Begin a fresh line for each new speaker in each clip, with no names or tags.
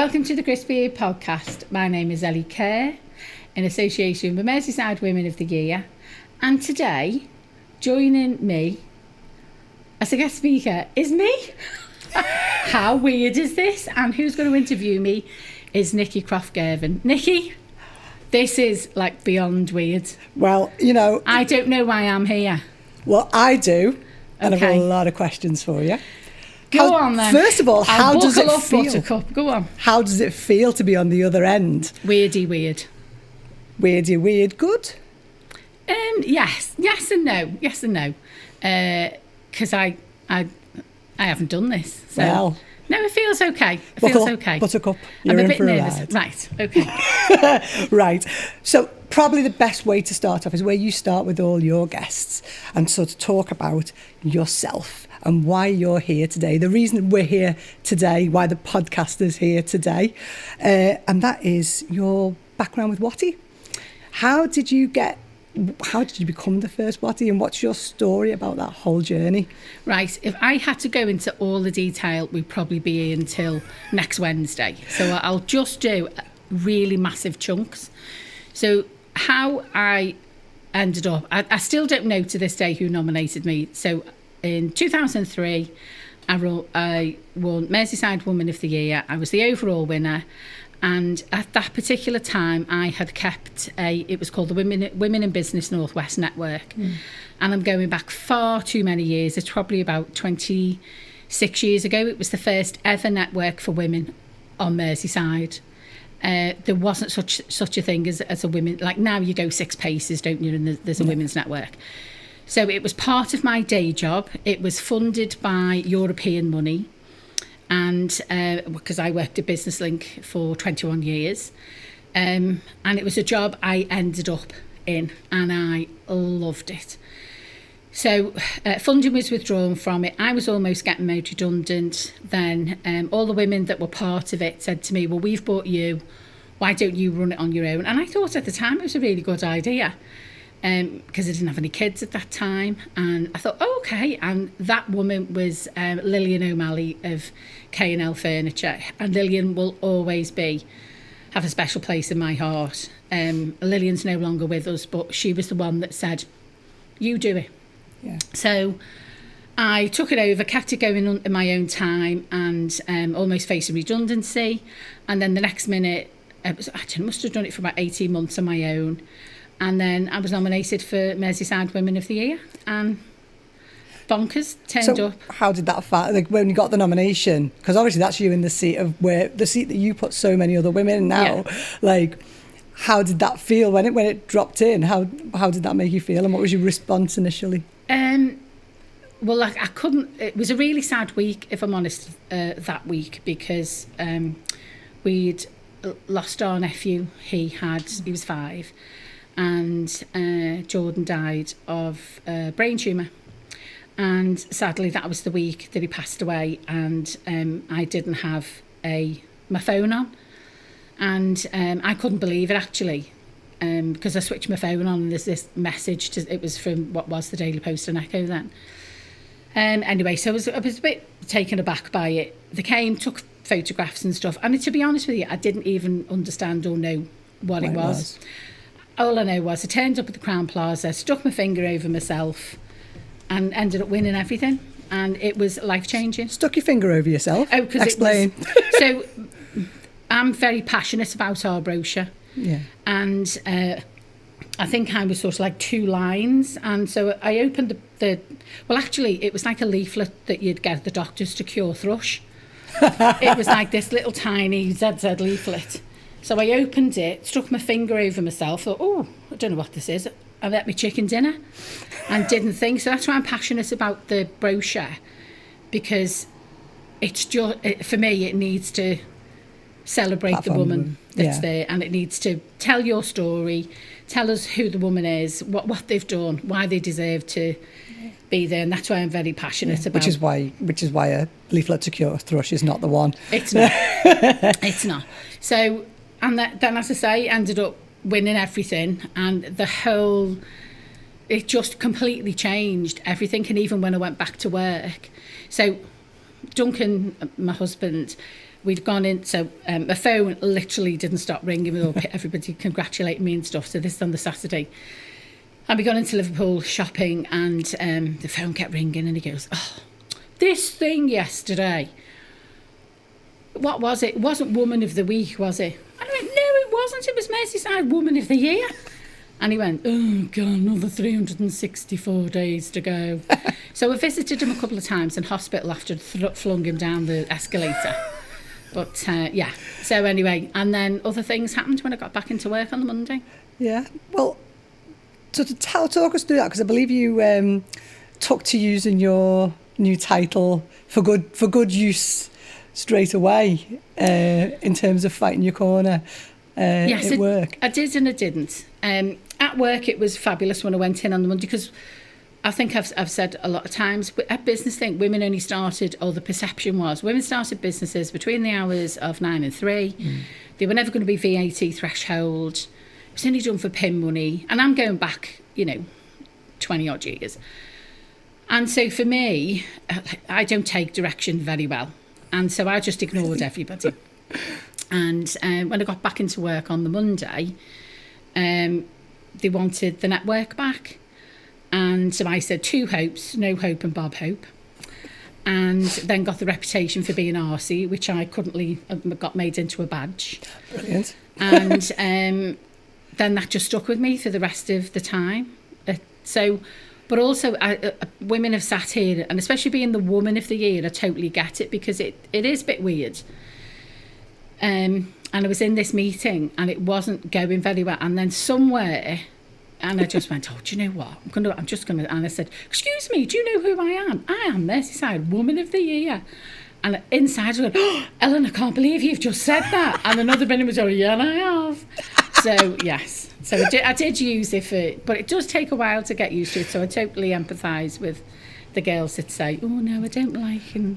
Welcome to the Crispy podcast. My name is Ellie Kerr, in association with Merseyside Women of the Year. And today, joining me as a guest speaker is me. How weird is this? And who's going to interview me is Nikki Croft-Girvan. Nikki, this is like beyond weird.
Well, you know...
I don't know why I'm here.
Well, I do. And
Okay.
I've got a lot of questions for you.
Go on then.
First of all, how does it feel?
Buttercup. Go on.
How does it feel to be on the other end?
Weirdy weird.
Weirdy weird good?
Yes and no. Yes and no. Because I haven't done this. So.
Well...
No, it feels okay. It feels okay.
Buttercup,
I'm
you're
a
in
bit
for a
nervous.
ride.
Right, okay.
Right. So probably the best way to start off is where you start with all your guests and sort of talk about yourself and why you're here today, the reason we're here today, why the podcast is here today, and that is your background with MWOTY. How did you become the first MWOTY, and what's your story about that whole journey?
Right, if I had to go into all the detail, we'd probably be here until next Wednesday. So I'll just do really massive chunks. So how I ended up, I still don't know to this day who nominated me. So in 2003, I won Merseyside Woman of the Year. I was the overall winner. And at that particular time, I had kept it was called the Women in Business Northwest Network. And I'm going back far too many years. It's probably about 26 years ago. It was the first ever network for women on Merseyside. There wasn't such a thing as a women. Like now you go 6 paces, don't you? And there's a women's network. So it was part of my day job. It was funded by European money. And because I worked at Business Link for 21 years. And it was a job I ended up in, and I loved it. So funding was withdrawn from it. I was almost getting made redundant. Then all the women that were part of it said to me, well, we've bought you. Why don't you run it on your own? And I thought at the time it was a really good idea. Because I didn't have any kids at that time, and I thought, oh, okay. And that woman was Lillian O'Malley of K&L Furniture, and Lillian will always have a special place in my heart. Lillian's no longer with us, but she was the one that said, you do it.
Yeah.
So I took it over, kept it going in my own time, and almost facing redundancy. And then the next minute, I must have done it for about 18 months on my own. And then I was nominated for Merseyside Women of the Year, and bonkers turned up.
How did that feel? Like when you got the nomination? Because obviously that's you in the seat that you put so many other women in now. Yeah. Like, how did that feel when it dropped in? How did that make you feel, and what was your response initially?
Well, I couldn't. It was a really sad week, if I'm honest, that week, because we'd lost our nephew. He was 5. And Jordan died of brain tumour, and sadly that was the week that he passed away, and I didn't have my phone on, and I couldn't believe it actually, because I switched my phone on and there's this message. It was from what was the Daily Post and Echo then. Anyway, so I was a bit taken aback by it. They came, took photographs and stuff, and to be honest with you, I didn't even understand or know what it was. All I know was I turned up at the Crown Plaza, stuck my finger over myself, and ended up winning everything. And it was life-changing.
Stuck your finger over yourself?
Oh, because
explain.
So I'm very passionate about our brochure.
Yeah.
And I think I was sort of like 2 lines. And so I opened well, actually, it was like a leaflet that you'd get at the doctors to cure thrush. It was like this little tiny ZZ leaflet. So I opened it, stuck my finger over myself, thought, oh, I don't know what this is. I ate my chicken dinner and didn't think. So that's why I'm passionate about the brochure, because it's just, for me, it needs to celebrate the woman that's there, and it needs to tell your story, tell us who the woman is, what they've done, why they deserve to be there, and that's why I'm very passionate about.
Which is why a leaflet to cure thrush is not the one.
It's not. It's not. So. And then, as I say, ended up winning everything, and it just completely changed everything. And even when I went back to work, so Duncan, my husband, we'd gone in, so my phone literally didn't stop ringing with everybody congratulating me and stuff. So this is on the Saturday. And we got into Liverpool shopping, and the phone kept ringing, and he goes, "Oh, this thing yesterday. What was it? It wasn't Woman of the Week, was it?" And I went, "No, it wasn't. It was Merseyside Woman of the Year." And he went, "Oh, God, another 364 days to go." So I visited him a couple of times in hospital after flung him down the escalator. But, yeah. So anyway, and then other things happened when I got back into work on the Monday.
Yeah. Well, so talk us through that, because I believe you took to using your new title for good use straight away in terms of fighting your corner at work.
I did and I didn't. At work, it was fabulous when I went in on the Monday, because I think I've said a lot of times, at business thing, women only started, or the perception was, women started businesses between the hours of 9 and 3. They were never going to be VAT threshold. It was only done for PIN money. And I'm going back, 20 odd years. And so for me, I don't take direction very well. And so I just ignored everybody. And when I got back into work on the Monday, they wanted the network back. And so I said 2 Hopes, no Hope and Bob Hope. And then got the reputation for being arsey, which I currently got made into a badge.
Brilliant.
And then that just stuck with me for the rest of the time. But also, women have sat here, and especially being the Woman of the Year, I totally get it, because it is a bit weird. And I was in this meeting, and it wasn't going very well. And then somewhere, and I just went, "Oh, do you know what? I'm just gonna." And I said, "Excuse me, do you know who I am? I am Merseyside Woman of the Year." And inside I went, "Oh, Ellen, I can't believe you've just said that." And another minute was, "Oh, yeah, and I have." So yes, so I did use it but it does take a while to get used to it. So I totally empathise with the girls that say, "Oh no, I don't like," and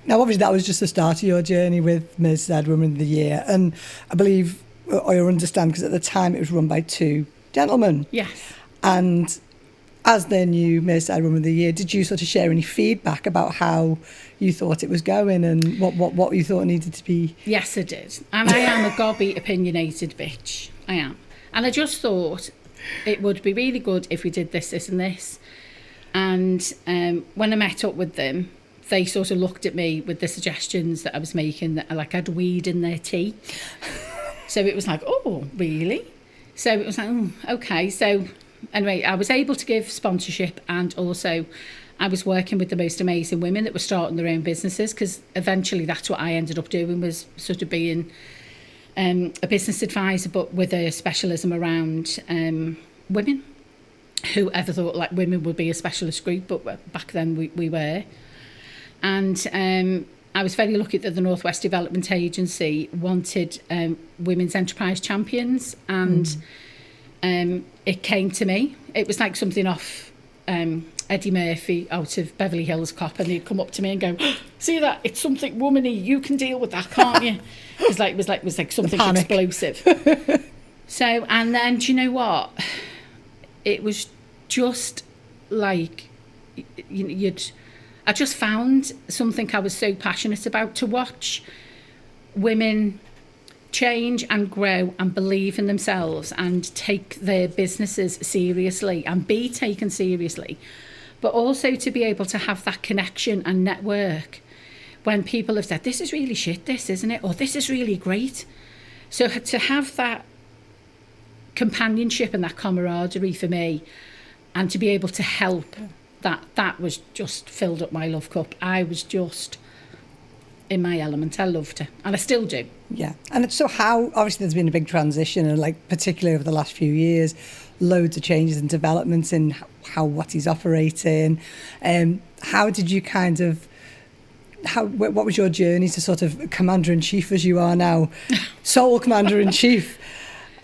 Now, obviously, that was just the start of your journey with Merseyside Women of the Year, and I believe, or I understand, because at the time it was run by 2 gentlemen.
Yes.
And as their new Merseyside Woman of the Year, did you sort of share any feedback about how you thought it was going and what you thought needed to be?
Yes, I did. And I am a gobby, opinionated bitch. I am. And I just thought it would be really good if we did this, this and this. And when I met up with them, they sort of looked at me with the suggestions that I was making, that like I'd weed in their tea. So it was like, "Oh, really?" So it was like, "Oh, okay." So anyway, I was able to give sponsorship, and also I was working with the most amazing women that were starting their own businesses, because eventually that's what I ended up doing, was sort of being a business advisor, but with a specialism around women. Whoever thought like women would be a specialist group, but back then we were. And I was very lucky that the North West Development Agency wanted women's enterprise champions, and it came to me. It was like something off Eddie Murphy out of Beverly Hills Cop, and he'd come up to me and go, "See that? It's something womany. You can deal with that, can't you?" It was like something explosive. So, and then, do you know what? It was just like I just found something I was so passionate about, to watch women change and grow and believe in themselves and take their businesses seriously and be taken seriously, but also to be able to have that connection and network when people have said, "This is really shit, this, isn't it?" Or "This is really great." So to have that companionship and that camaraderie for me, and to be able to help, that was just filled up my love cup. I was just in my element. I loved it, and I still do.
Yeah. And so how, obviously there's been a big transition, and like particularly over the last few years, loads of changes and developments in how WOTY's operating. How did you what was your journey to sort of Commander-in-Chief as you are now, sole Commander-in-Chief?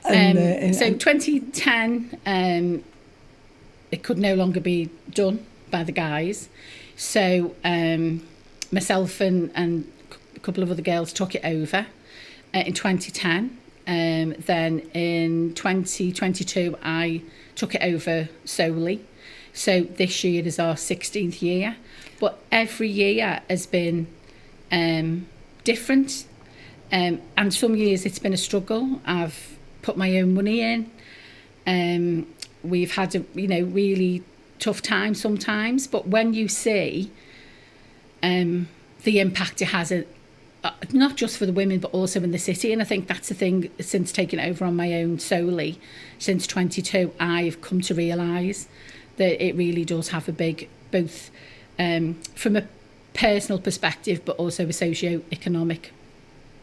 So 2010, it could no longer be done by the guys. So myself and a couple of other girls took it over in 2010. Then in 2022, I took it over solely. So this year is our 16th year. But every year has been different. And some years it's been a struggle. I've put my own money in. We've had a really tough time sometimes, but when you see the impact it has, not just for the women but also in the city, and I think that's the thing, since taking it over on my own solely since 22, I've come to realise that it really does have a big, both from a personal perspective but also a socio-economic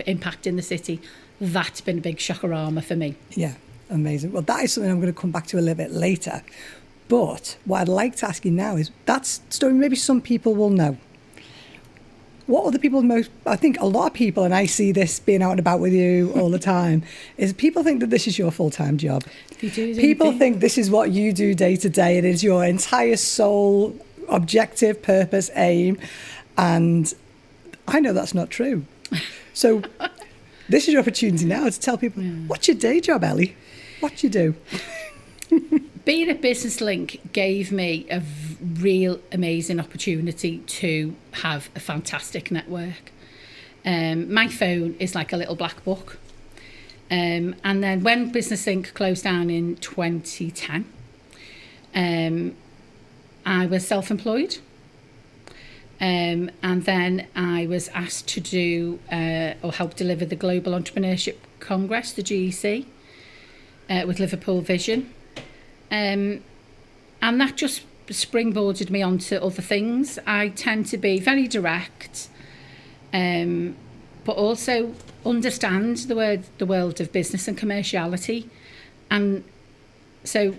impact in the city. That's been a big shockorama for me.
Yeah, amazing. Well, that is something I'm going to come back to a little bit later. But what I'd like to ask you now is, that story maybe some people will know. What other people I think a lot of people, and I see this being out and about with you all the time, is people think that this is your full-time job. People think this is what you do day to day. It is your entire sole objective, purpose, aim. And I know that's not true. So this is your opportunity now to tell people, what's your day job, Ellie? What do you do?
Being at Business Link gave me a real amazing opportunity to have a fantastic network. My phone is like a little black book. And then when Business Link closed down in 2010, I was self-employed. And then I was asked to do or help deliver the Global Entrepreneurship Congress, the GEC, with Liverpool Vision. And that just springboarded me onto other things. I tend to be very direct, but also understand the world of business and commerciality. And so,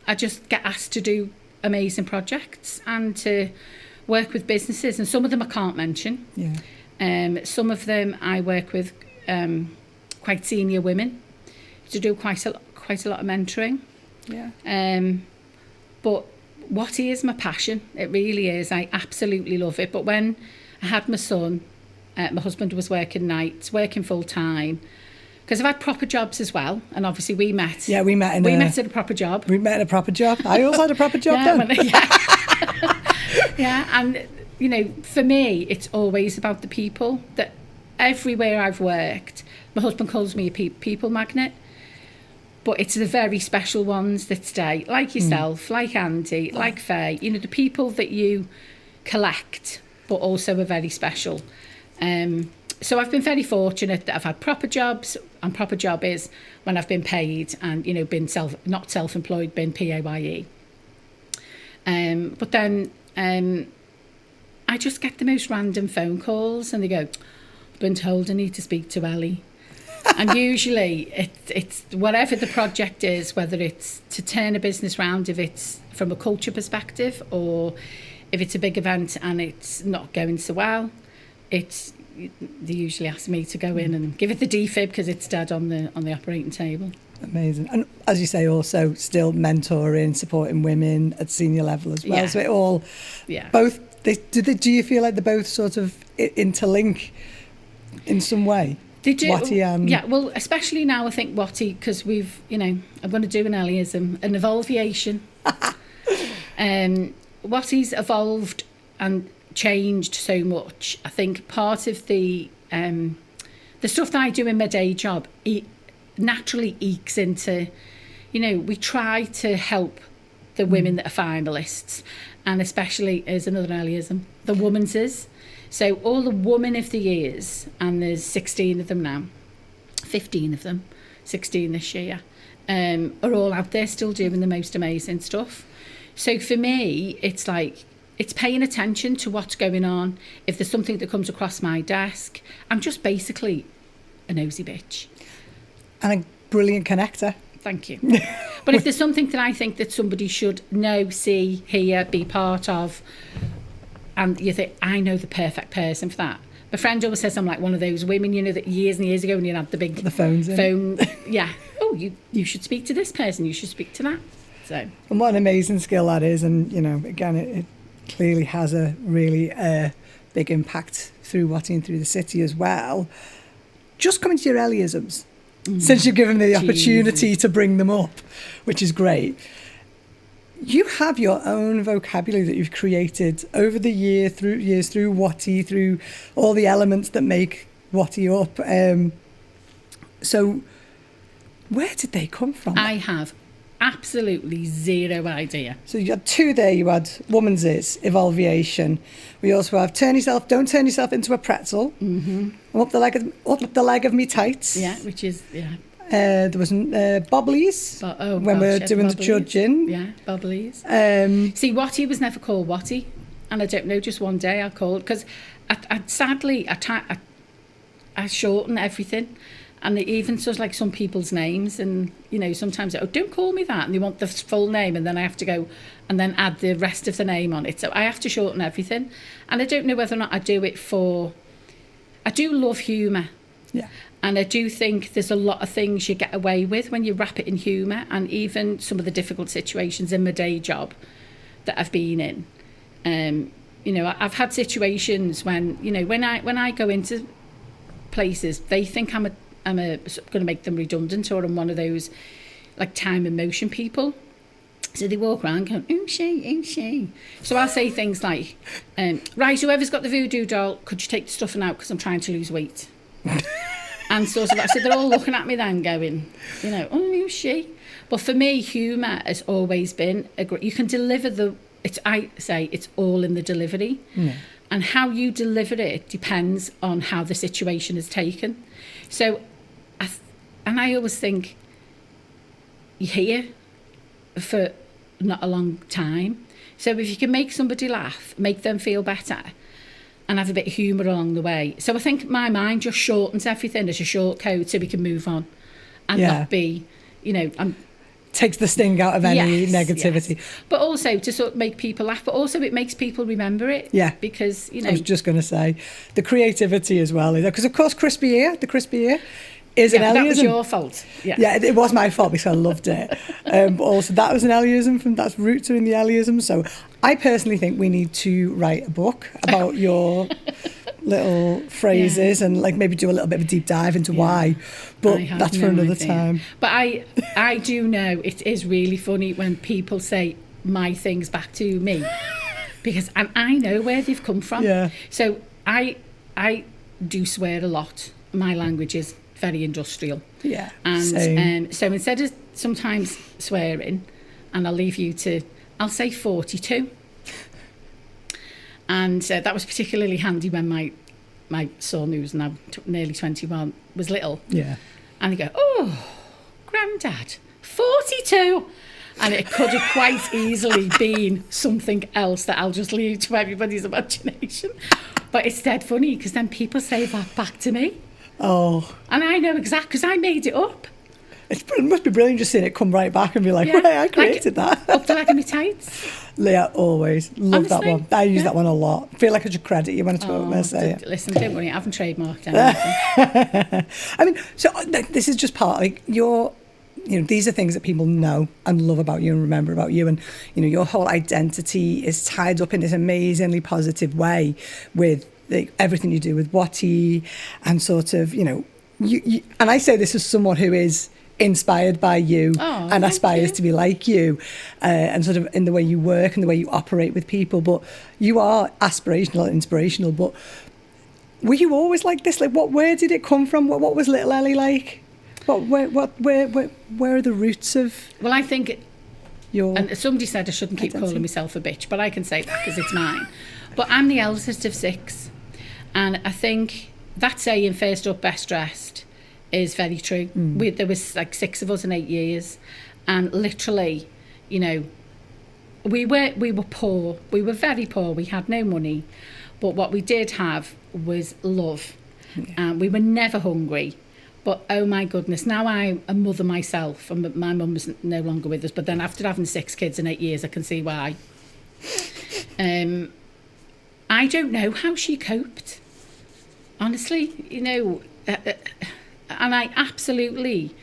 I just get asked to do amazing projects and to work with businesses, and some of them I can't mention. Some of them I work with quite senior women to do quite a lot of mentoring. But WOTY is my passion. It really is. I absolutely love it. But when I had my son, my husband was working nights, working full time, because I've had proper jobs as well, and obviously we met. Yeah, we met at a proper job.
We met at a proper job. I also had a proper job then.
And for me, it's always about the people. That everywhere I've worked, my husband calls me a people magnet, but it's the very special ones that stay, like yourself, like Andy, like Faye. The people that you collect, but also are very special. So I've been very fortunate that I've had proper jobs, and proper job is when I've been paid and, been not self-employed, been PAYE. But then I just get the most random phone calls, and they go, I've been told I need to speak to Ellie. And usually it's whatever the project is, whether it's to turn a business round, if it's from a culture perspective, or if it's a big event and it's not going so well, they usually ask me to go in and give it the defib because it's dead on the operating table.
Amazing. And as you say, also still mentoring, supporting women at senior level as well. So it all, both, do you feel like they both sort of interlink in some way?
They do.
WOTY
yeah, well, especially now I think WOTY, because we've, I'm going to do an Ellie-ism, an evolviation. WOTY's evolved and changed so much. I think part of the stuff that I do in my day job naturally ekes into, we try to help the women that are finalists, and especially, as another Ellie-ism, the woman's. So all the women of the years, and there's 16 of them now, 15 of them, 16 this year, are all out there still doing the most amazing stuff. So for me, it's like, it's paying attention to what's going on. If there's something that comes across my desk, I'm just basically a nosy bitch.
And a brilliant connector.
Thank you. But if there's something that I think that somebody should know, see, hear, be part of, and you think, I know the perfect person for that. My friend always says I'm like one of those women, that years and years ago when you had the
phones
phone. Yeah. Oh, you should speak to this person. You should speak to that. So.
And what an amazing skill that is. And, again, it clearly has a really big impact through WOTY and through the city as well. Just coming to your Ellie-isms, since you've given me the opportunity to bring them up, which is great. you have your own vocabulary that you've created over the years through WOTY, through all the elements that make WOTY up. So where did they come from?
I have absolutely zero idea.
So you had 2 there. You had Woman's Is, Evolviation. We also have Don't Turn Yourself into a Pretzel. Mm-hmm. Up the leg of me tights.
Yeah, which is, yeah.
There was Bobblies when we were doing the judging.
Yeah, Bobblies. See, WOTY was never called WOTY, and I don't know. Just one day I called because sadly I shorten everything, and it even says like some people's names, and sometimes don't call me that, and they want the full name, and then I have to go and then add the rest of the name on it. So I have to shorten everything, and I don't know whether or not I do it for. I do love humour.
Yeah.
And I do think there's a lot of things you get away with when you wrap it in humour, and even some of the difficult situations in my day job that I've been in. I've had situations when when I go into places, they think I'm going to make them redundant, or I'm one of those like time and motion people. So they walk around going, ooh, she. So I'll say things like, right, whoever's got the voodoo doll, could you take the stuffing out because I'm trying to lose weight? And sort of that. So they're all looking at me then going, oh, she. But for me, humour has always been you can deliver I say it's all in the delivery.
Yeah.
And how you deliver it depends on how the situation is taken. So, I always think you're here for not a long time. So if you can make somebody laugh, make them feel better, and have a bit of humour along the way. So I think my mind just shortens everything as a short code so we can move on and not be,
takes the sting out of any negativity.
Yes. But also to sort of make people laugh, but also it makes people remember it.
Yeah.
Because,
I was just going to say, the creativity as well. Because, of course, the crispy ear is an Ellie-ism.
That was your fault.
Yeah, it was my fault because I loved it. But also that was an Ellie-ism, that's roots are in the Ellie-ism. So I personally think we need to write a book about your little phrases and like maybe do a little bit of a deep dive into why. But that's for another time.
But I do know it is really funny when people say my things back to me because I know where they've come from.
Yeah.
So I do swear a lot. My language is very industrial.
Yeah.
And so instead of sometimes swearing, and I'll say 42. And that was particularly handy when my son, who's now nearly 21, was little.
Yeah.
And he'd go, oh, Grandad, 42. And it could have quite easily been something else that I'll just leave to everybody's imagination. But it's dead funny because then people say that back to me.
Oh.
And I know exactly, because I made it up.
It must be brilliant just seeing it come right back and be like, right, I created that.
Up the leg of my tights.
Leah, always. Love
Honestly,
that one. I use that one a lot. Feel like I should credit you when it's what I say.
Listen, don't worry, I haven't trademarked anything.
I mean, so this is just part, like, these are things that people know and love about you and remember about you. And, your whole identity is tied up in this amazingly positive way with everything you do with WOTY and sort of, you and I say this as someone who is inspired by you and aspires to be like you and sort of in the way you work and the way you operate with people. But you are aspirational and inspirational. But were you always like this? Like, where did it come from? What was little Ellie like? Where are the roots of?
Well, I think and somebody said I shouldn't keep
identity.
calling myself a bitch, but I can say that because it's mine. But I'm the eldest of 6, and I think that saying "first up, best dressed" is very true. There was like 6 of us in 8 years, and literally, we were poor. We were very poor. We had no money, but what we did have was love, and we were never hungry. But oh my goodness, now I'm a mother myself, and my mum is no longer with us. But then after having 6 kids in 8 years, I can see why. I don't know how she coped, honestly. And I absolutely,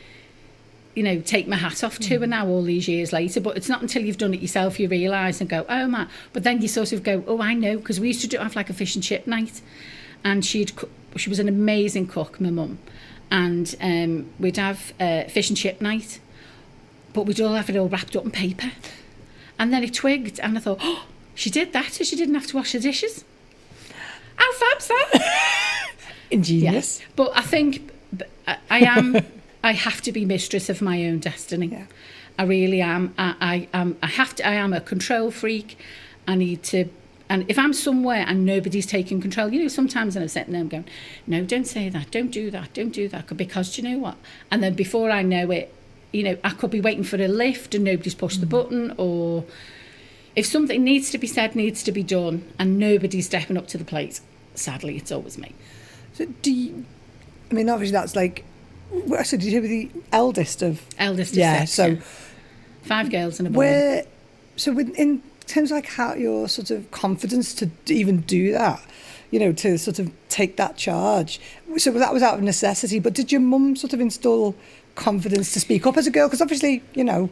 take my hat off to her now all these years later. But it's not until you've done it yourself you realise and go, oh, man. But then you sort of go, oh, I know. Because we used to have like a fish and chip night. And she was an amazing cook, my mum. And we'd have fish and chip night. But we'd all have it all wrapped up in paper. And then it twigged, and I thought, oh, she did that so she didn't have to wash the dishes. How fab's that?
Ingenious.
Yeah. But I think I have to be mistress of my own destiny.
Yeah.
I really am. I am a control freak. I need to, and if I'm somewhere and nobody's taking control, sometimes I'm sitting there and going, no, don't say that, don't do that, because do you know what? And then before I know it, I could be waiting for a lift and nobody's pushed the button, or if something needs to be said, needs to be done, and nobody's stepping up to the plate, sadly, it's always me.
So obviously that's like, so did you hear the eldest of?
Eldest of six,
so
5 girls and a boy.
In terms of like how your sort of confidence to even do that, to sort of take that charge. So that was out of necessity, but did your mum sort of instill confidence to speak up as a girl? Because obviously,
No,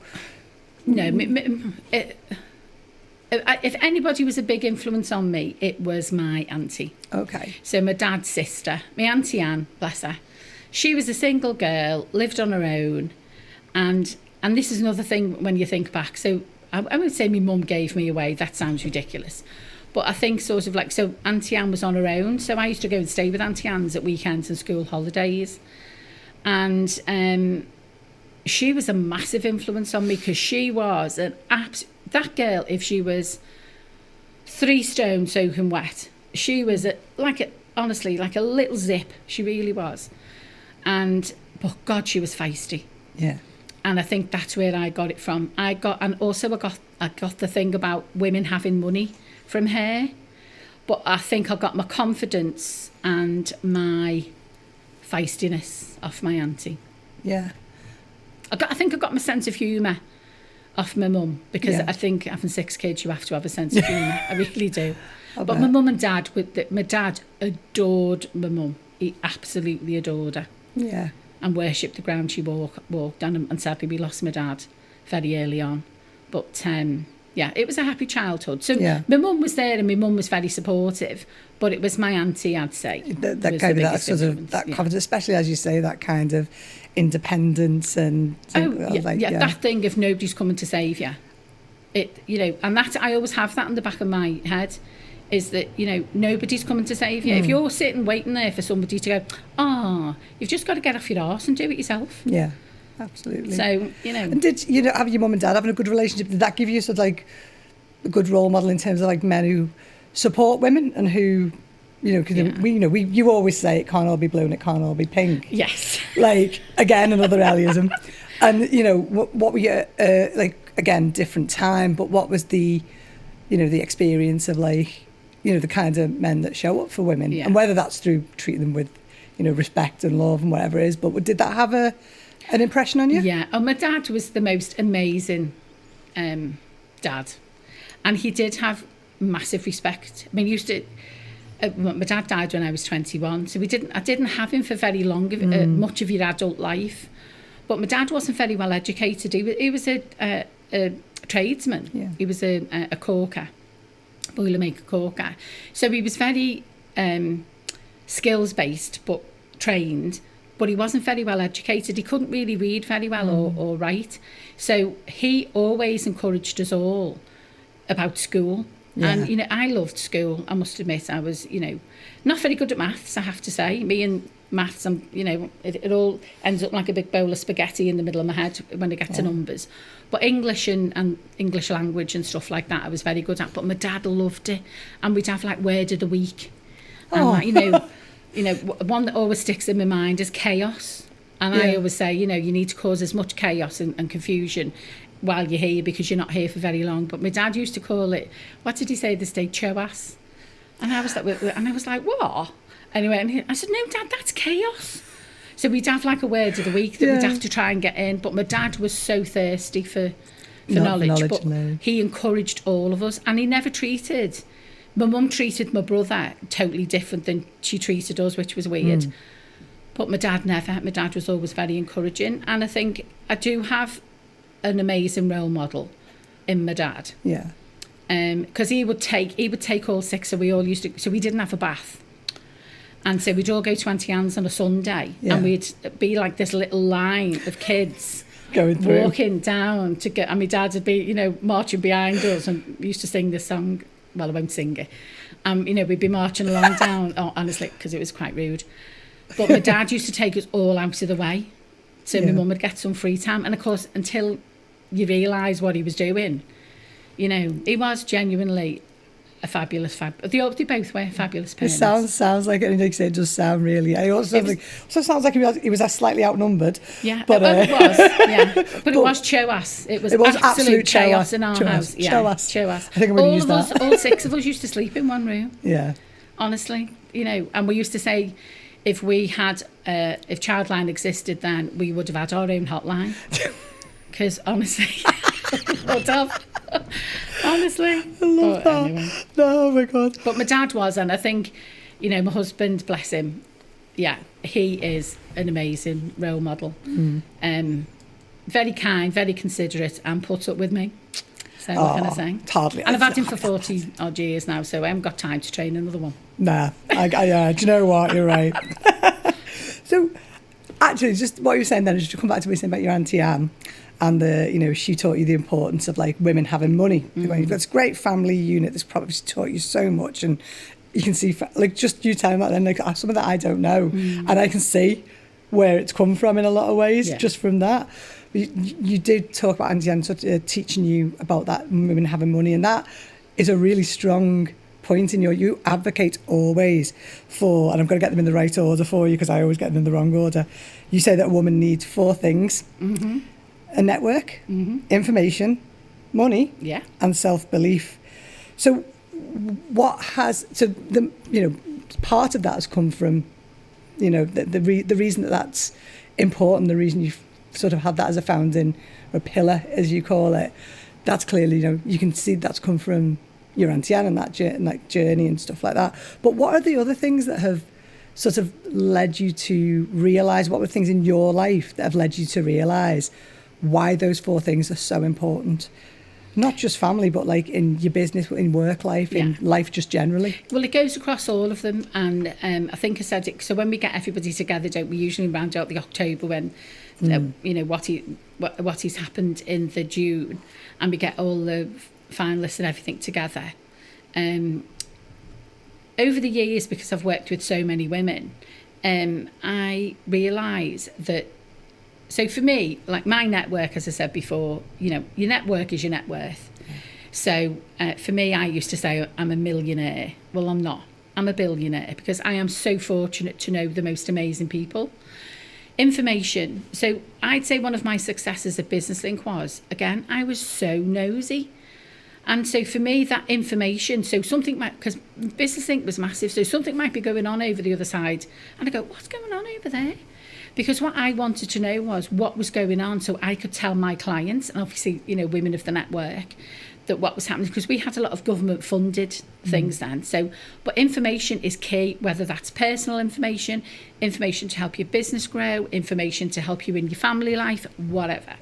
if anybody was a big influence on me, it was my auntie.
Okay.
So my dad's sister, my auntie Anne, bless her, she was a single girl, lived on her own, and this is another thing when you think back. So I would say my mum gave me away. That sounds ridiculous. But I think sort of like, so Auntie Anne was on her own. So I used to go and stay with Auntie Anne's at weekends and school holidays. And she was a massive influence on me, because she was that girl, if she was 3 stone soaking wet, she was honestly like a little zip. She really was. But God, she was feisty.
Yeah.
And I think that's where I got it from. I got the thing about women having money from her. But I think I got my confidence and my feistiness off my auntie.
Yeah.
I think I got my sense of humour off my mum, because I think having 6 kids, you have to have a sense of humour. I really do. But my mum and dad, my dad adored my mum. He absolutely adored her.
Yeah.
And worshipped the ground she walked on, and sadly we lost my dad very early on. But it was a happy childhood. So my mum was there, and my mum was very supportive, but it was my auntie, I'd say,
that gave you that sort of that confidence, especially as you say, that kind of independence and
that thing of nobody's coming to save you. And that I always have that in the back of my head, is that, nobody's coming to save you. If you're sitting waiting there for somebody to go, you've just got to get off your arse and do it yourself.
Yeah, absolutely.
So,
And did have your mum and dad having a good relationship? Did that give you sort of like a good role model in terms of like men who support women and who, because you always say it can't all be blue and it can't all be pink.
Yes.
Like, again, another Ellie-ism. And, what were you, again, different time, but what was the, the experience of like, the kinds of men that show up for women, and whether that's through treating them with, respect and love and whatever it is. But did that have an impression on you? Yeah.
Oh, my dad was the most amazing dad, and he did have massive respect. I mean, my dad died when I was 21, so I didn't have him for very long, much of your adult life. But my dad wasn't very well educated. He was a tradesman. Yeah. He was a caulker. Boilermaker caulker. So he was very skills based but trained, but he wasn't very well educated. He couldn't really read very well or write. So he always encouraged us all about school. Yeah. And I loved school. I must admit, I was not very good at maths, I have to say. Me and maths, it all ends up like a big bowl of spaghetti in the middle of my head when I get to numbers. But English and English language and stuff like that, I was very good at. But my dad loved it, and we'd have like word of the week, and one that always sticks in my mind is chaos. And I always say, you need to cause as much chaos and confusion while you're here, because you're not here for very long. But my dad used to call it, what did he say this day, choas? And I was like, what? Anyway, and I said, no, Dad, that's chaos. So we'd have like a word of the week that we'd have to try and get in. But my dad was so thirsty for knowledge. But he encouraged all of us, and he never treated. My mum treated my brother totally different than she treated us, which was weird. But my dad never. My dad was always very encouraging, and I think I do have an amazing role model in my dad.
Yeah.
Because he would take all 6, so we didn't have a bath. And so we'd all go to Auntie Anne's on a Sunday, and we'd be like this little line of kids
Going through.
walking down to get, and my dad would be, you know, marching behind us, and we used to sing this song. Well, I won't sing it. You know, we'd be marching along down, honestly, because it was quite rude. But my dad used to take us all out of the way, so my mum would get some free time. And of course, until you realise what he was doing, you know, he was genuinely a fabulous, they both were fabulous parents.
It sounds like it, like it does sound really. I also sounds like he was slightly outnumbered.
Yeah,
but
it was. Yeah, but it was chaos. It was absolute chaos in our house. Yeah, chaos.
I think I'm going to use that.
All 6 of us used to sleep in one room.
Yeah,
honestly, you know, and we used to say, if we had, if Childline existed, then we would have had our own hotline. Because honestly, would have. Honestly,
I love that.
Anyway.
No, oh my God.
But my dad was, and I think, you know, my husband, bless him, yeah, he is an amazing role model. Very kind, very considerate, and puts up with me. So what can I say?
Hardly.
And I've had him for 40 odd years now, so I haven't got time to train another one.
Nah, do you know what? You're right. So, actually, just what you were saying then, just to come back to what you were saying about your Auntie Anne, and you know, she taught you the importance of like women having money. You've got this great family unit that's probably taught you so much, and you can see like just you telling that then like some of that I don't know, and I can see where it's come from in a lot of ways just from that. You did talk about Auntie Anne teaching you about that women having money, and that is a really strong point in you advocate always for, and I'm going to get them in the right order for you because I always get them in the wrong order. You say that a woman needs 4 things. A network, information, money, and self-belief. So part of that has come from, you know, the reason that's important, the reason you've sort of had that as a founding, or a pillar, as you call it, that's clearly, you know, you can see that's come from your Auntie Anne and that journey and stuff like that. But what are the other things that have sort of led you to realise, what were things in your life that have led you to realise why those 4 things are so important? Not just family, but like in your business, in work life, in life just generally. Well,
it goes across all of them. And I think I said it, so when we get everybody together, don't we usually round out the October when, you know, what has happened in the June, and we get all the finalists and everything together. Over the years, because I've worked with so many women, I realise that, so for me, like my network, as I said before, you know, your network is your net worth. So for me, I used to say I'm a millionaire. Well, I'm not. I'm a billionaire because I am so fortunate to know the most amazing people. Information. So I'd say one of my successes at BusinessLink was, again, I was so nosy. And so for me, that information, so something might, because BusinessLink was massive, so something might be going on over the other side. And I go, what's going on over there? Because what I wanted to know was what was going on, so I could tell my clients, and obviously, you know, women of the network, that what was happening, because we had a lot of government funded things then. So, but information is key, whether that's personal information, information to help your business grow, information to help you in your family life, whatever.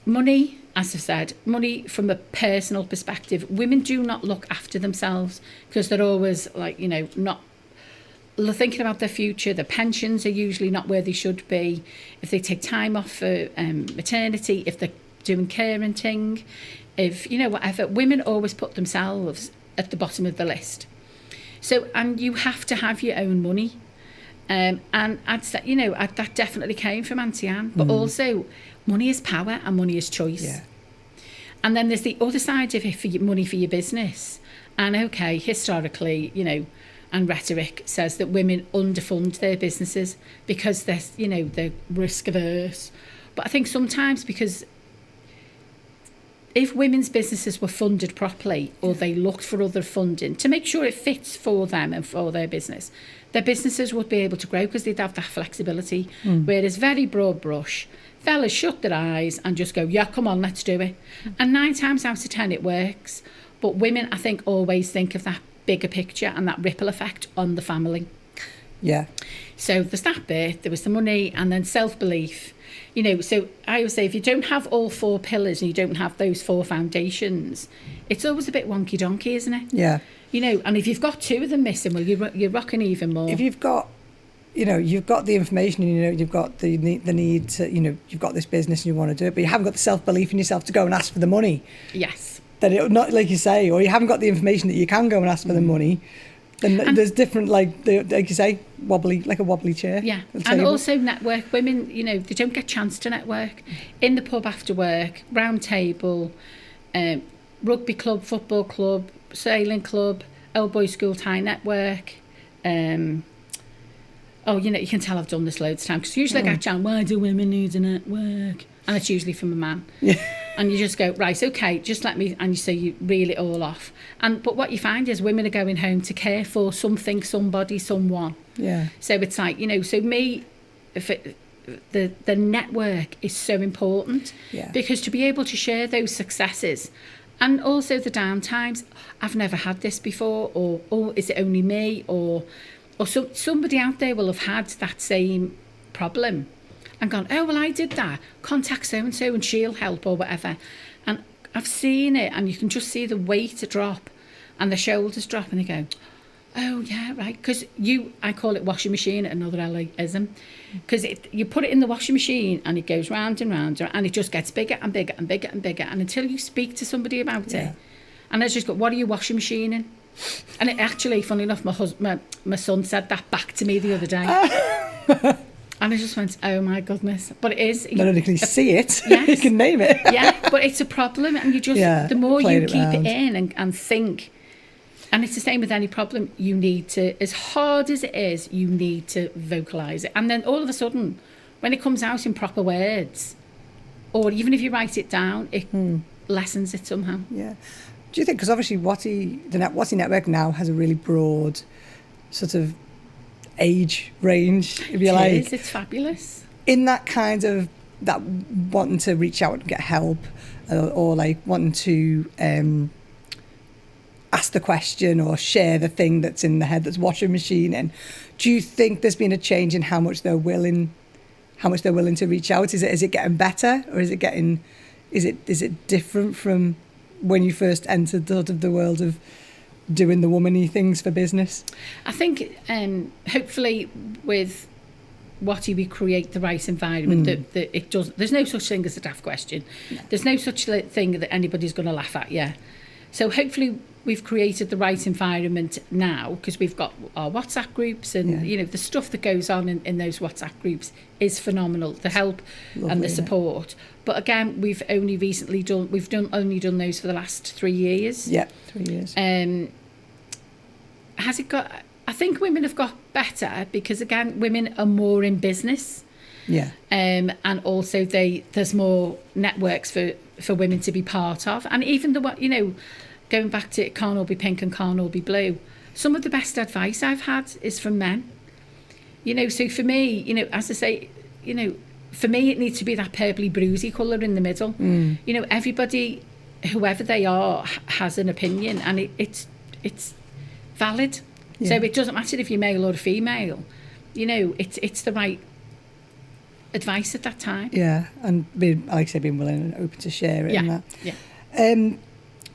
Money, as I said, money from a personal perspective. Women do not look after themselves because they're always like, you know, not thinking about their future. Their pensions are usually not where they should be. If they take time off for maternity, if they're doing parenting, if, you know, whatever, women always put themselves at the bottom of the list. So, and you have to have your own money. And I'd say, you know, that definitely came from Auntie Anne, but also money is power and money is choice.
Yeah.
And then there's the other side of it for your money for your business. And okay, historically, you know, and rhetoric says that women underfund their businesses because they're, you know, they're risk averse. But I think sometimes because if women's businesses were funded properly, or they looked for other funding to make sure it fits for them and for their businesses would be able to grow because they'd have that flexibility. Whereas very broad brush, fellas shut their eyes and just go, yeah, come on, let's do it. And 9 times out of 10 it works. But women, I think, always think of that bigger picture and that ripple effect on the family.
Yeah.
So there's that bit, there was the money, and then self-belief. You know, so I always say if you don't have all 4 pillars and you don't have those 4 foundations, it's always a bit wonky donkey, isn't it?
Yeah.
You know, and if you've got 2 of them missing, well, you're rocking even more.
If you've got you know, you've got the information, you know, you've got the need to, you know, you've got this business and you want to do it, but you haven't got the self-belief in yourself to go and ask for the money.
Yes.
That it, not like you say, or you haven't got the information that you can go and ask for the money. Then there's different, like you say, like a wobbly chair.
Yeah, and also network. Women, you know, they don't get a chance to network. In the pub after work, round table, rugby club, football club, sailing club, old boys school tie network. Oh, you know, you can tell I've done this loads of times, because usually I get down, why do women need a network? And it's usually from a man. Yeah. And you just go, right, okay, just let me, and so you reel it all off. But what you find is women are going home to care for something, somebody, someone. Yeah. So it's like, you know, so me, the network is so important. Yeah. Because to be able to share those successes and also the downtimes, I've never had this before, or is it only me, or somebody out there will have had that same problem and gone, oh, well, I did that. Contact so-and-so and she'll help or whatever. And I've seen it, and you can just see the weight drop and the shoulders drop, and they go, oh, yeah, right. Because I call it washing machine, another Ellie-ism. Because you put it in the washing machine and it goes round and round, and it just gets bigger and bigger and bigger and bigger. And until you speak to somebody about it, and I just go, what are you washing machining? And it actually, funny enough, my son said that back to me the other day. And I just went, oh my goodness. But it is.
Not only can you see it, yes. You can name it.
Yeah, but it's a problem. And you just, the more you keep it in and think, and it's the same with any problem, you need to, as hard as it is, you need to vocalise it. And then all of a sudden, when it comes out in proper words, or even if you write it down, it lessens it somehow. Yeah.
Do you think, because obviously the WOTY network now has a really broad sort of age range, if you like.
It is, it's fabulous.
In that kind of, that wanting to reach out and get help, or like wanting to ask the question or share the thing that's in the head that's washing machine in, do you think there's been a change in how much they're willing to reach out? Is it getting better, or is it different from when you first entered sort of the world of doing the woman-y things for business?
I think hopefully with WOTY we create the right environment that it does. There's no such thing as a daft question. No. There's no such thing that anybody's going to laugh at you. So hopefully we've created the right environment now, because we've got our WhatsApp groups, and you know, the stuff that goes on in those WhatsApp groups is phenomenal, the help and the support. But again, we've only done those for the last 3 years. Yeah, 3 years.
Has
it got, I think women have got better, because again, women are more in business. Yeah. And also there's more networks for women to be part of. And even going back to it can't all be pink and can't all be blue, some of the best advice I've had is from men. You know, so for me, you know, as I say, you know, for me it needs to be that purpley bruisey colour in the middle. You know, everybody, whoever they are, has an opinion, and it's valid. Yeah. So it doesn't matter if you're male or female. You know, it's the right advice at that time.
Yeah, and being, like I say, being willing and open to share it.
Yeah.
And that.
Yeah.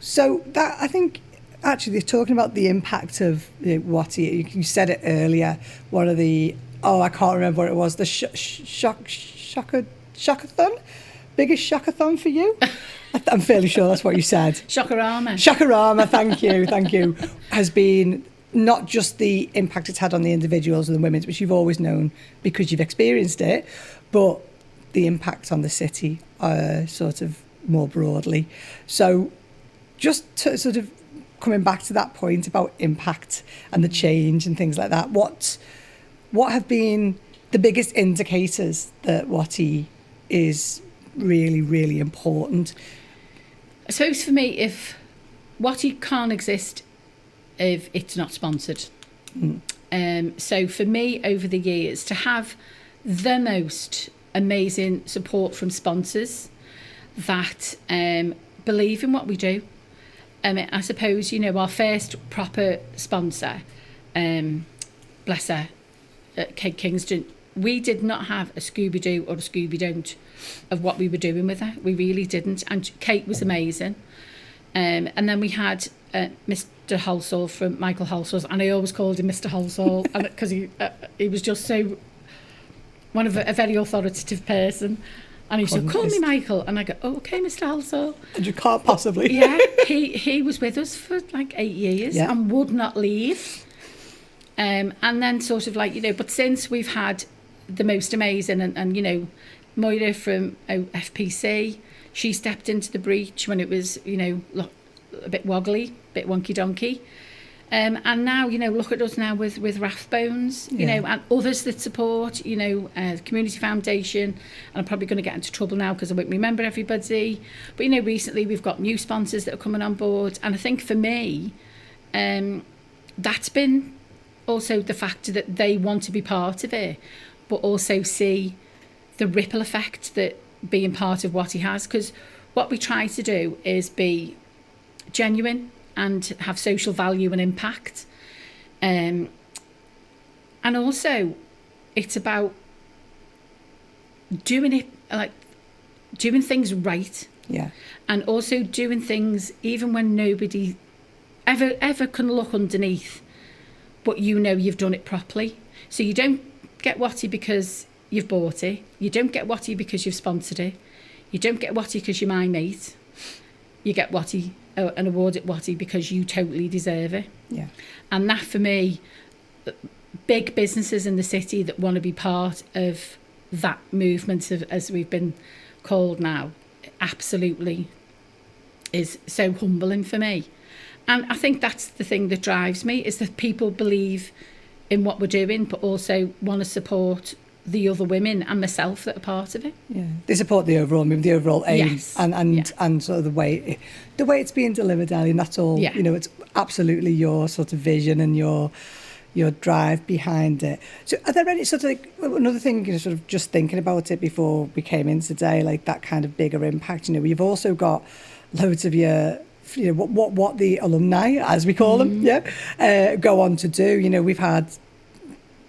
So that, I think, actually, they're talking about the impact of WOTY. You said it earlier. One of the, I can't remember what it was. The shockathon, biggest shockathon for you. I'm fairly sure that's what you said. Shockarama. Thank you. Has been not just the impact it's had on the individuals and the women's, which you've always known because you've experienced it, but the impact on the city, sort of more broadly. So, just to sort of coming back to that point about impact and the change and things like that, what have been the biggest indicators that WOTY is really, really important?
I suppose for me, if WOTY can't exist if it's not sponsored. So for me, over the years, to have the most amazing support from sponsors that believe in what we do. I suppose, you know, our first proper sponsor, bless her, Kate Kingston, we did not have a Scooby-Doo or a Scooby-Don't of what we were doing with her. We really didn't. And Kate was amazing. And then we had Miss Dr. Halsall from Michael Halsall's, and I always called him Mr. Halsall because he was just so one of a very authoritative person. And he said, call me Michael. And I go, oh, okay, Mr. Halsall.
And you can't possibly.
Yeah, he was with us for like 8 years and would not leave. And then sort of like, but since we've had the most amazing, and Moira from FPC, she stepped into the breach when it was, a bit woggly, a bit wonky-donkey. And now, look at us now with Rathbones, and others that support, the Community Foundation. And I'm probably going to get into trouble now because I won't remember everybody. But, recently we've got new sponsors that are coming on board. And I think for me, that's been also the fact that they want to be part of it, but also see the ripple effect that being part of WOTY has. Because what we try to do is be genuine and have social value and impact. And also it's about doing things right.
Yeah.
And also doing things even when nobody ever can look underneath, but you've done it properly. So you don't get WOTY because you've bought it. You don't get WOTY because you've sponsored it. You don't get WOTY because you're my mate. You get WOTY, an award at WOTY, because you totally deserve it.
Yeah.
And that, for me, big businesses in the city that want to be part of that movement, as we've been called now, absolutely is so humbling for me. And I think that's the thing that drives me, is that people believe in what we're doing, but also want to support the other women and myself that are part of it.
Yeah, they support the overall movement, the overall aim,
yes.
and sort of the way it's being delivered, Ellie. And that's all.
Yeah.
It's absolutely your sort of vision and your drive behind it. So, are there any sort of another thing? Sort of just thinking about it before we came in today, like that kind of bigger impact. You've also got loads of your. What the alumni, as we call them, go on to do. We've had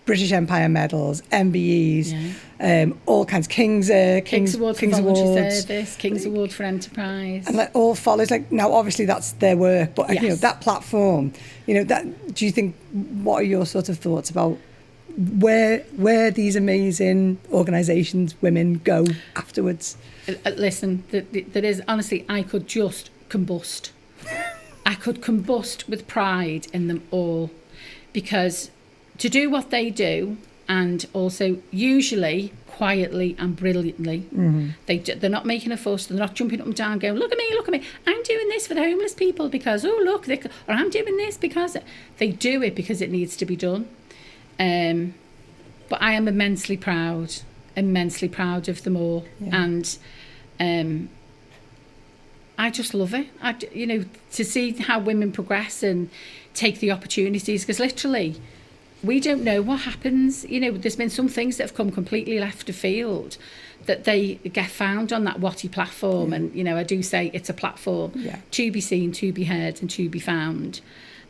British Empire medals, MBEs, all kinds. King's
Award for Voluntary Service, King's Award for Enterprise,
and all follows. Now, obviously, that's their work, but that platform. That. Do you think? What are your sort of thoughts about where these amazing organisations, women, go afterwards?
Listen, there is, honestly, I could just combust. I could combust with pride in them all, because to do what they do, and also usually quietly and brilliantly, they're not making a fuss, they're not jumping up and down going, look at me, I'm doing this for the homeless people because, or I'm doing this because. They do it because it needs to be done. But I am immensely proud of them all. And I just love it. To see how women progress and take the opportunities, because literally we don't know what happens. There's been some things that have come completely left of field that they get found on that WOTY platform. And, I do say it's a platform to be seen, to be heard and to be found.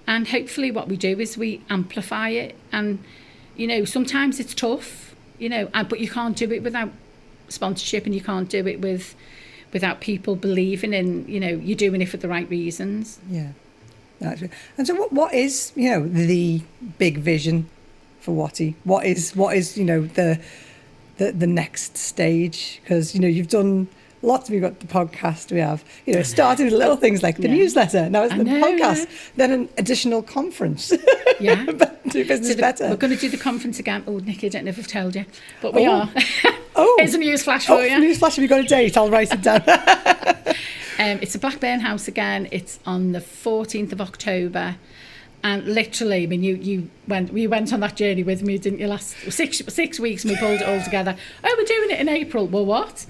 And hopefully what we do is we amplify it. And, sometimes it's tough, but you can't do it without sponsorship, and you can't do it without people believing in, you're doing it for the right reasons.
Yeah. And so what is, the big vision for WOTY? What is the next stage? Because, you've done lots. We've got the podcast, we have, started with little things like the newsletter. Now it's the podcast, then an additional conference.
Yeah.
Do business better.
We're going to do the conference again. Oh, Nikki, I don't know if I've told you, but we are. Here's a news flash for you.
News flash, have you got a date? I'll write it down.
It's a Blackburn House again. It's on the 14th of October. And literally, you went on that journey with me, didn't you, last 6 weeks, and we pulled it all together. Oh, we're doing it in April. Well, what?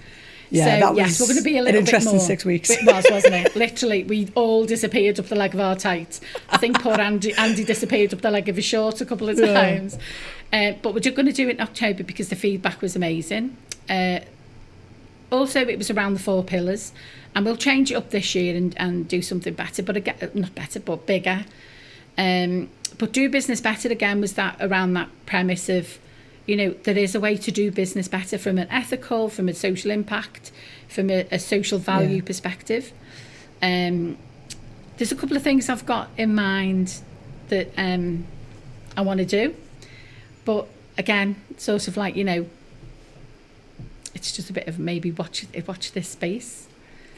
Yeah,
so,
that was
yes, we're going to be a little
an interesting
bit more.
6 weeks.
It was, wasn't it? Literally, we all disappeared up the leg of our tights. I think poor Andy disappeared up the leg of his shorts a couple of times. But we're going to do it in October because the feedback was amazing. Also, it was around the 4 pillars, and we'll change it up this year and do something better, but again, not better, but bigger. But do business better again was that around that premise of, there is a way to do business better from an ethical, from a social impact, from a social value perspective. And there's a couple of things I've got in mind that I want to do, but again, sort of like, you know, it's just a bit of maybe watch this space.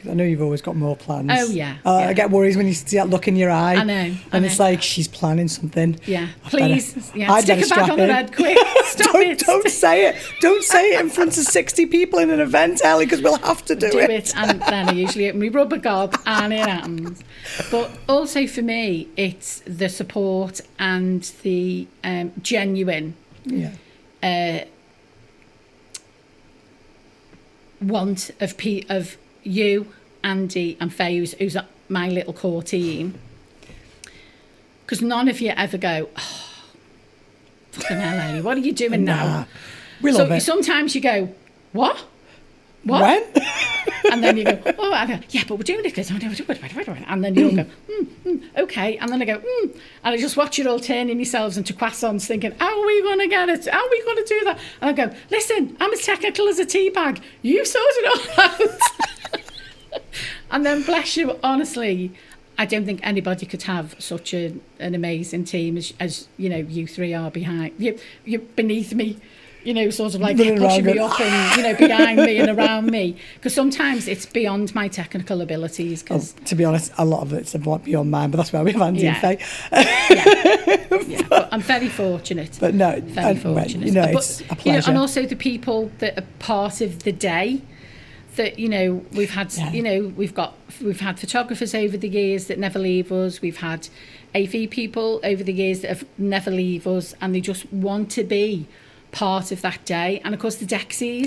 I know you've always got more plans.
Oh, yeah.
I get worried when you see that look in your eye.
I know.
And it's like, she's planning something.
Yeah. Please.
I'd
stick a bag on her head quick. Stop it.
Don't say it. Don't say it in front of 60 people in an event, Ellie, because we'll have to do it.
And then I usually open my rubber gob and it happens. But also for me, it's the support and the genuine want of you, Andy and Faye, who's my little core team, because none of you ever go, oh, fucking hell, Ellie, what are you doing now?
We love it.
Sometimes you go, what?
When?
And then you go, oh, yeah, but we're doing it. And then you'll go, okay. And then I go, and I just watch you all turning yourselves into croissants thinking, how are we going to get it? How are we going to do that? And I go, listen, I'm as technical as a tea bag. You sort it all out. And then, bless you, honestly, I don't think anybody could have such an amazing team as you know, you three are behind. You're beneath me, you know, sort of like pushing me up and, you know, behind me and around me. Because sometimes it's beyond my technical abilities.
To be honest, a lot of it's beyond mine, but that's why we have Andy and Faye.
But I'm very fortunate.
But no,
very fortunate.
You know, it's a pleasure.
You know, and also the people that are part of the day. That, you know, we've had, you know, we've had photographers over the years that never leave us. We've had AV people over the years that have never leave us, and they just want to be part of that day. And of course, the Dexies,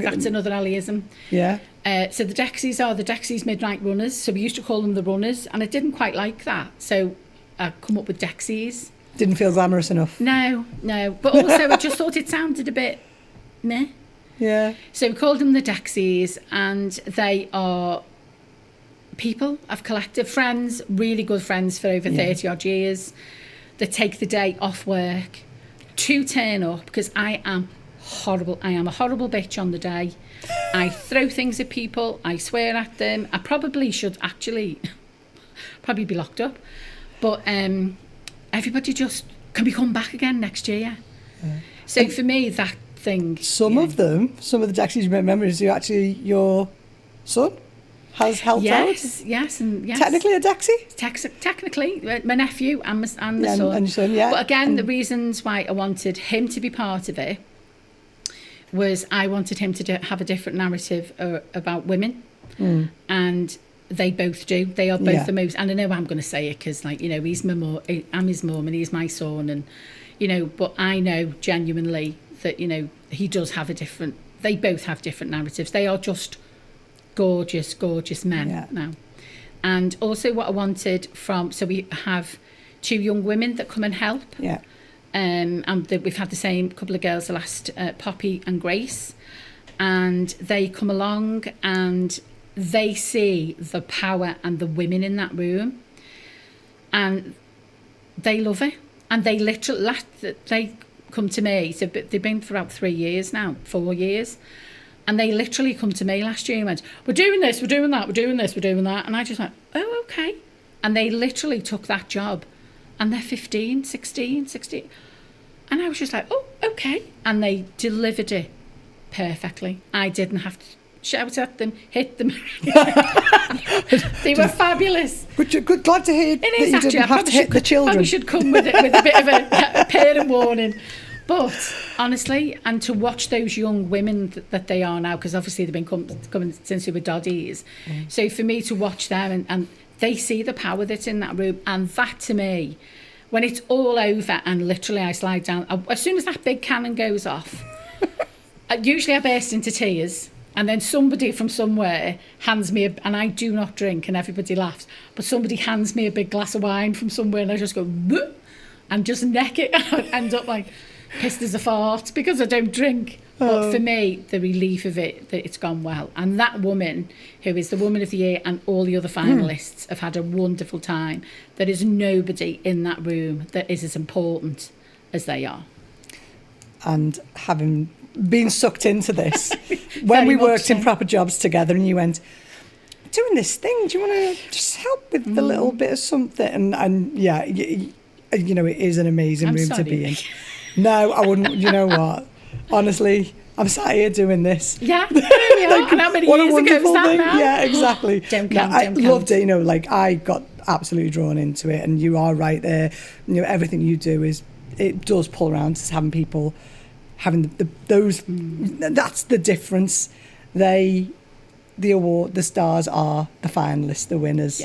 that's another Ellie-ism.
Yeah.
So the Dexies are the Dexies Midnight Runners. So we used to call them the runners, and I didn't quite like that. So I come up with Dexies.
Didn't feel glamorous enough.
No. But also, I just thought it sounded a bit meh.
Yeah.
So we called them the Dexies, and they are people I've collected, friends, really good friends for over 30 odd years, that take the day off work to turn up, because I am horrible. I am a horrible bitch on the day. I throw things at people. I swear at them. I probably should actually probably be locked up. But everybody just, can we come back again next year? Yeah. So for me, that thing.
Some of the Dexies you remember is actually your son has helped out.
Yes.
Technically a Dexie?
Technically, my nephew and the son.
And your son, yeah.
But again, the reasons why I wanted him to be part of it was I wanted him to have a different narrative about women. And they both do. They are both the most, and I know I'm going to say it because, like, you know, I'm his mum and he's my son, and, you know, but I know genuinely that, you know, he does have they both have different narratives. They are just gorgeous men now. And also what I wanted so we have 2 young women that come and help. Yeah. And we've had the same couple of girls the last, Poppy and Grace, and they come along and they see the power and the women in that room, and they love it. And they literally, they come to me, so they've been for about 3 years now, 4 years, and they literally come to me last year and went, we're doing this, we're doing that, we're doing this, we're doing that. And I just went, oh, okay. And they literally took that job, and they're 15, 16. And I was just like, oh, okay. And they delivered it perfectly. I didn't have to shout at them, hit them. They were fabulous.
Good, glad to hear that you didn't have to hit the children.
Probably should come with a bit of a parent warning. But honestly, and to watch those young women that they are now, because obviously they've been coming since they were doddies. So for me to watch them, and they see the power that's in that room, and that to me, when it's all over and literally I slide down, as soon as that big cannon goes off, usually I burst into tears. And then somebody from somewhere hands me, and I do not drink, and everybody laughs, but somebody hands me a big glass of wine from somewhere, and I just go, bleh, and just neck it, and I end up like pissed as a fart because I don't drink. But for me, the relief of it, that it's gone well. And that woman, who is the Woman of the Year, and all the other finalists have had a wonderful time. There is nobody in that room that is as important as they are. And
having been sucked into this, when we worked in proper jobs together, and you went, doing this thing. Do you want to just help with the little bit of something? And yeah, you know, it is an amazing room to be in. No, I wouldn't. You know what? Honestly, I'm sat here doing this.
Yeah, there we are. And how many years ago was that now?
Yeah, exactly.
Don't count,
I
don't
loved
count.
it. You know, like I got absolutely drawn into it, and you are right there. You know, everything you do it does pull around to having people having those. That's the difference. The stars are the finalists, the winners,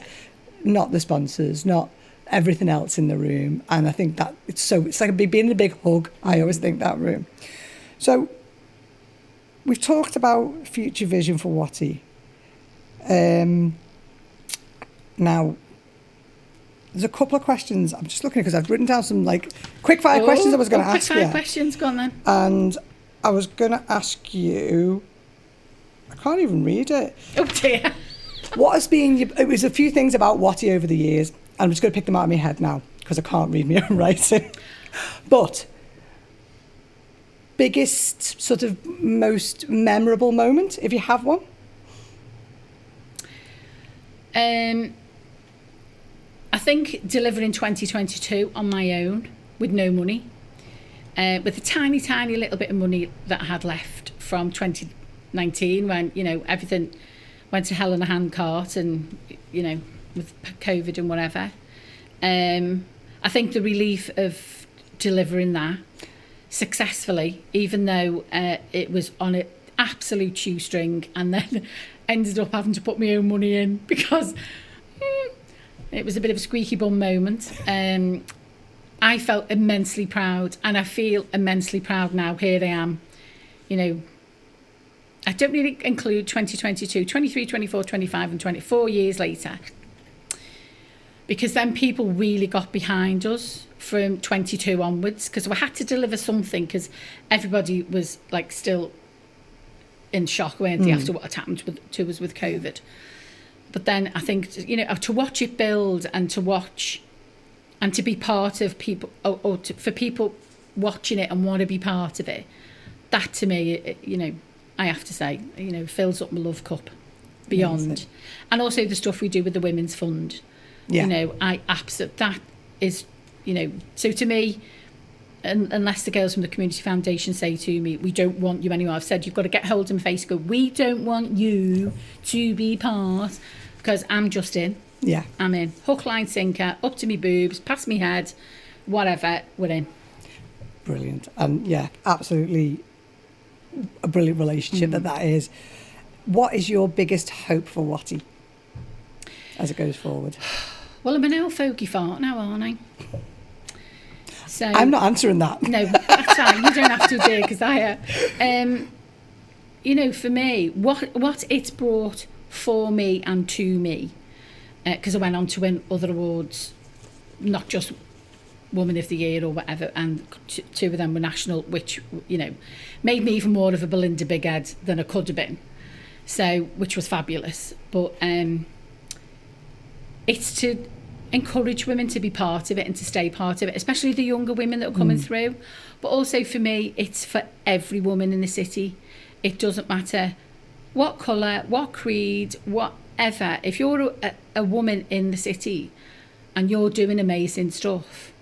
not the sponsors, not everything else in the room. And I think that it's like being in a big hug. I always think that room. So we've talked about future vision for WOTY. Now, there's a couple of questions. I'm just looking because I've written down some like quick fire questions I was going to ask you.
Quick fire questions, go on then.
And I was going to ask you, I can't even read it.
Oh dear.
What has been, it was a few things about WOTY over the years. I'm just going to pick them out of my head now because I can't read my own writing. But biggest, sort of most memorable moment, if you have one?
I think delivering 2022 on my own with no money, with a tiny little bit of money that I had left from 2019 when, you know, everything went to hell in a handcart and, you know, with COVID and whatever. I think the relief of delivering that successfully, even though it was on an absolute shoestring, and then ended up having to put my own money in because it was a bit of a squeaky bum moment. I felt immensely proud, and I feel immensely proud now. Here I am, you know, I don't really include 2022, 23, 24, 25 and 24 years later, because then people really got behind us from 22 onwards, because we had to deliver something because everybody was like still in shock, weren't they, after what had happened to us with COVID. But then I think, you know, to watch it build and to watch and to be part of people, for people watching it and want to be part of it, that to me, you know, I have to say, you know, fills up my love cup beyond. Amazing. And also the stuff we do with the Women's Fund. Yeah. You know, that is, you know, so to me, unless the girls from the Community Foundation say to me, we don't want you anymore. I've said, you've got to get hold of my face and go, we don't want you to be part, because I'm just in. Yeah. I'm in. Hook, line, sinker, up to me boobs, past me head, whatever, we're in.
Brilliant. And yeah, absolutely a brilliant relationship that is. What is your biggest hope for WOTY as it goes forward?
Well, I'm an old fogey fart now, aren't I? So,
I'm not answering that.
No, that's fine. You don't have to, dear, because you know, for me, what it's brought for me and to me, because I went on to win other awards, not just Woman of the Year or whatever, and two of them were national, which, you know, made me even more of a Belinda Big Head than I could have been. So, which was fabulous. But it's to encourage women to be part of it and to stay part of it, especially the younger women that are coming through. But also for me, it's for every woman in the city. It doesn't matter what colour, what creed, whatever. If you're a woman in the city and you're doing amazing stuff,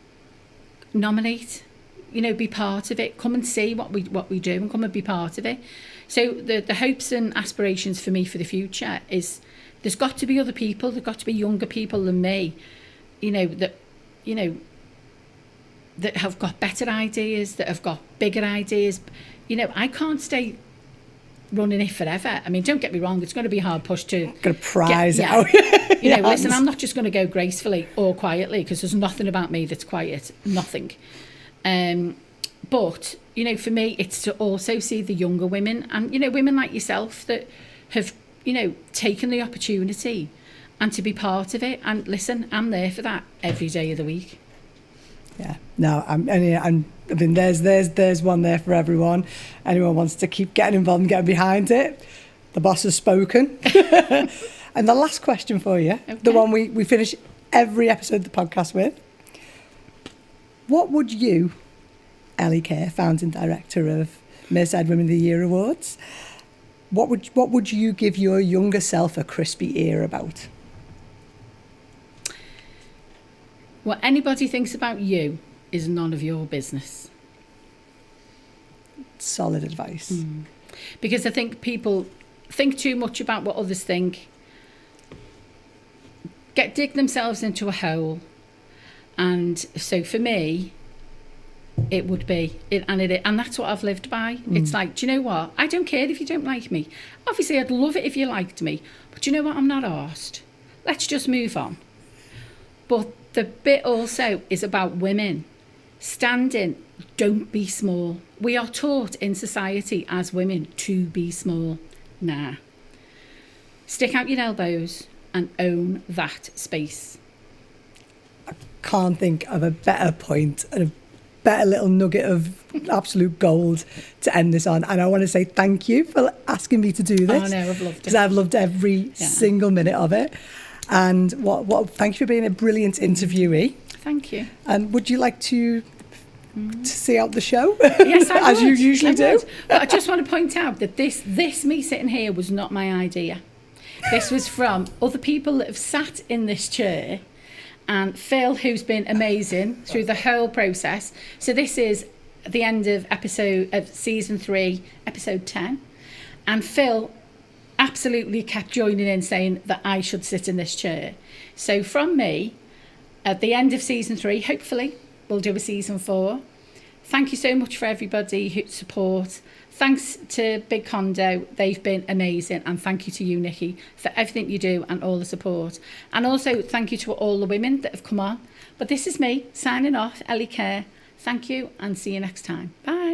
nominate, you know, be part of it. Come and see what we do and come and be part of it. So the hopes and aspirations for me for the future is there's got to be other people, there's got to be younger people than me, you know, that have got better ideas, that have got bigger ideas. You know, I can't stay running it forever. I mean, don't get me wrong, it's going to be a hard push to
going to prize out.
You know, listen, I'm not just going to go gracefully or quietly, because there's nothing about me that's quiet, nothing. But, you know, for me, it's to also see the younger women and, you know, women like yourself that have, you know, taken the opportunity and to be part of it. And listen, I'm there for that every day of the week.
Yeah, no, I mean, there's one there for everyone. Anyone wants to keep getting involved and getting behind it, the boss has spoken. And the last question for you, the one we finish every episode of the podcast with. What would you, Ellie Kerr, founding director of Merseyside Women of the Year Awards, What would you give your younger self a crispy ear about?
What anybody thinks about you is none of your business.
Solid advice.
Because I think people think too much about what others think, dig themselves into a hole. And so for me, it would be, and that's what I've lived by. It's like, do you know what? I don't care if you don't like me. Obviously, I'd love it if you liked me. But do you know what? I'm not arsed. Let's just move on. But the bit also is about women. Standing, don't be small. We are taught in society as women to be small. Nah. Stick out your elbows and own that space.
I can't think of a better point and a better little nugget of absolute gold to end this on. And I want to say thank you for asking me to do this.
Oh no, I've loved it.
Because I've loved every single minute of it. And thank you for being a brilliant interviewee.
Thank you.
And would you like to see out the show?
Yes, I would.
As you usually do.
But I just want to point out that this me sitting here was not my idea. This was from other people that have sat in this chair, and Phil, who's been amazing through the whole process. So this is the end of season 3, episode 10. And Phil absolutely kept joining in, saying that I should sit in this chair. So from me, at the end of season 3, hopefully we'll do a season 4. Thank you so much for everybody who support. Thanks to Big Condo, they've been amazing. And thank you to you, Nikki, for everything you do and all the support. And also thank you to all the women that have come on. But this is me signing off, Ellie Kerr. Thank you and see you next time. Bye.